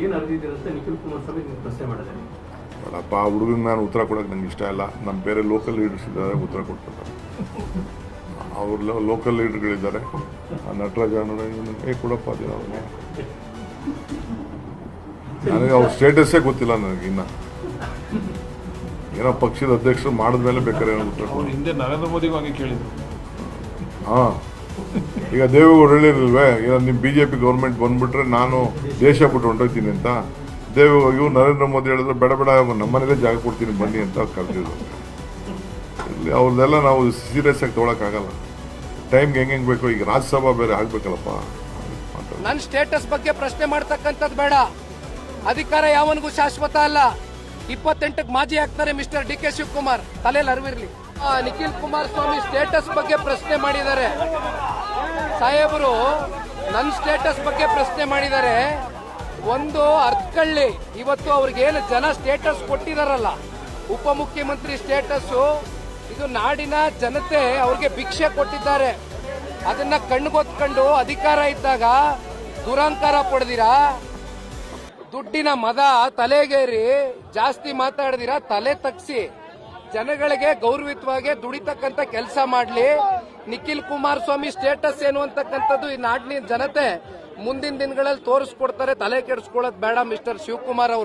ಏನು ಅರ್ಜಿದ್ದೀರ ಅಂತ ನಿಖಿಲ್ ಕುಮಾರಸ್ವಾಮಿ ಪ್ರಶ್ನೆ ಮಾಡಿದ್ದಾರೆ. ನೋಡಪ್ಪ, ಆ ಹುಡುಗಂಗೆ ನಾನು ಉತ್ತರ ಕೊಡೋಕೆ ನಂಗೆ ಇಷ್ಟ ಇಲ್ಲ. ನಮ್ಮ ಬೇರೆ ಲೋಕಲ್ ಲೀಡರ್ಸ್ ಇದ್ದಾರೆ, ಉತ್ತರ ಕೊಡ್ತಾರೆ. ಅವ್ರ ಲೋಕಲ್ ಲೀಡರ್ಗಳಿದ್ದಾರೆ. ನಟರಾಜ ಕೊಡಪ್ಪ ಅದೇನೋ ನನಗೆ ಅವ್ರ ಸ್ಟೇಟಸ್ಸೇ ಗೊತ್ತಿಲ್ಲ ನನಗೆ. ಇನ್ನು ಏನೋ ಪಕ್ಷದ ಅಧ್ಯಕ್ಷರು ಮಾಡಿದ್ಮೇಲೆ ಬೇಕಾದ್ರೆ ಏನೋ ಉತ್ತರ ಕೊಡಿ. ಹಿಂದೆ ನರೇಂದ್ರ ಮೋದಿಗೂ ಹಂಗೆ ಕೇಳಿದ್ರು. ಹಾಂ, ಈಗ ದೇವೇಗೌಡರು ಹೇಳಿರಲ್ವೇ, ಏನೋ ನಿಮ್ಮ BJP ಗೌರ್ಮೆಂಟ್ ಬಂದ್ಬಿಟ್ರೆ ನಾನು ದೇಶ ಬಿಟ್ಟು ಹೊಂಟೋಗ್ತೀನಿ ಅಂತ. ಇವ್ರು ನರೇಂದ್ರ ಮೋದಿ ಹೇಳಿದ್ರೆ ಬೇಡ ಬೇಡ ನಮ್ಮನೇಲೇ ಜಾಗ ಕೊಡ್ತೀನಿ ಬನ್ನಿ ಅಂತ ಕರೆದಿದ್ರು. ಇಲ್ಲಿ ಅವ್ರದ್ದೆಲ್ಲ ನಾವು ಸೀರಿಯಸ್ ಆಗಿ ತೊಗೊಳಕ್ಕಾಗಲ್ಲ. ಟೈಮ್ಗೆ ಹೆಂಗೆ ಬೇಕು. ಈಗ ರಾಜ್ಯಸಭಾ ಬೇರೆ ಆಗ್ಬೇಕಲ್ಲಪ್ಪ. ನನ್ನ ಸ್ಟೇಟಸ್ ಬಗ್ಗೆ ಪ್ರಶ್ನೆ ಮಾಡ್ತಕ್ಕಂಥದ್ದು ಬೇಡ. ಅಧಿಕಾರ ಯಾವನಿಗೂ ಶಾಶ್ವತ ಅಲ್ಲ. 28ಕ್ಕೆ ಮಾಜಿ ಆಗ್ತಾರೆ ಮಿಸ್ಟರ್ DK ಶಿವಕುಮಾರ್, ತಲೆಯಲ್ಲಿ ಅರಿವಿರ್ಲಿ. ನಿಖಿಲ್ ಕುಮಾರಸ್ವಾಮಿ ಸ್ಟೇಟಸ್ ಬಗ್ಗೆ ಪ್ರಶ್ನೆ ಮಾಡಿದ್ದಾರೆ. ಸಾಹೇಬರು ನನ್ನ ಸ್ಟೇಟಸ್ ಬಗ್ಗೆ ಪ್ರಶ್ನೆ ಮಾಡಿದ್ದಾರೆ. ಒಂದು ಅರ್ಥಕೊಳ್ಳಿ, ಇವತ್ತು ಅವ್ರಿಗೇನು ಜನ ಸ್ಟೇಟಸ್ ಕೊಟ್ಟಿದಾರಲ್ಲ, ಉಪಮುಖ್ಯಮಂತ್ರಿ ಸ್ಟೇಟಸ್ಸು, ಇದು ನಾಡಿನ ಜನತೆ ಅವ್ರಿಗೆ ಭಿಕ್ಷೆ ಕೊಟ್ಟಿದ್ದಾರೆ. ಅದನ್ನ ಕಣ್ಗೊತ್ಕೊಂಡು ಅಧಿಕಾರ ಇದ್ದಾಗ ದುರಂಕಾರ ಪಡೆದಿರಾ, ದುಡ್ಡಿನ ಮದ ತಲೆಗೇರಿ ಜಾಸ್ತಿ ಮಾತಾಡಿದಿರಾ, ತಲೆ ತಗ್ಸಿ ಜನಗಳಿಗೆ ಗೌರವಿತವಾಗಿ ದುಡಿತಕ್ಕಂತ ಕೆಲಸ ಮಾಡ್ಲಿ. ನಿಖಿಲ್ ಕುಮಾರಸ್ವಾಮಿ ಸ್ಟೇಟಸ್ ಏನು ಅಂತಕ್ಕಂಥದ್ದು ಈ ನಾಡಿನ ಜನತೆ ಮುಂದಿನ ದಿನಗಳಲ್ಲಿ ತೋರಿಸ್ಕೊಡ್ತಾರೆ. ತಲೆ ಕೆಡಿಸ್ಕೊಳ್ಳೋದು ಬೇಡ ಮಿಸ್ಟರ್ ಶಿವಕುಮಾರ್ ಅವರು.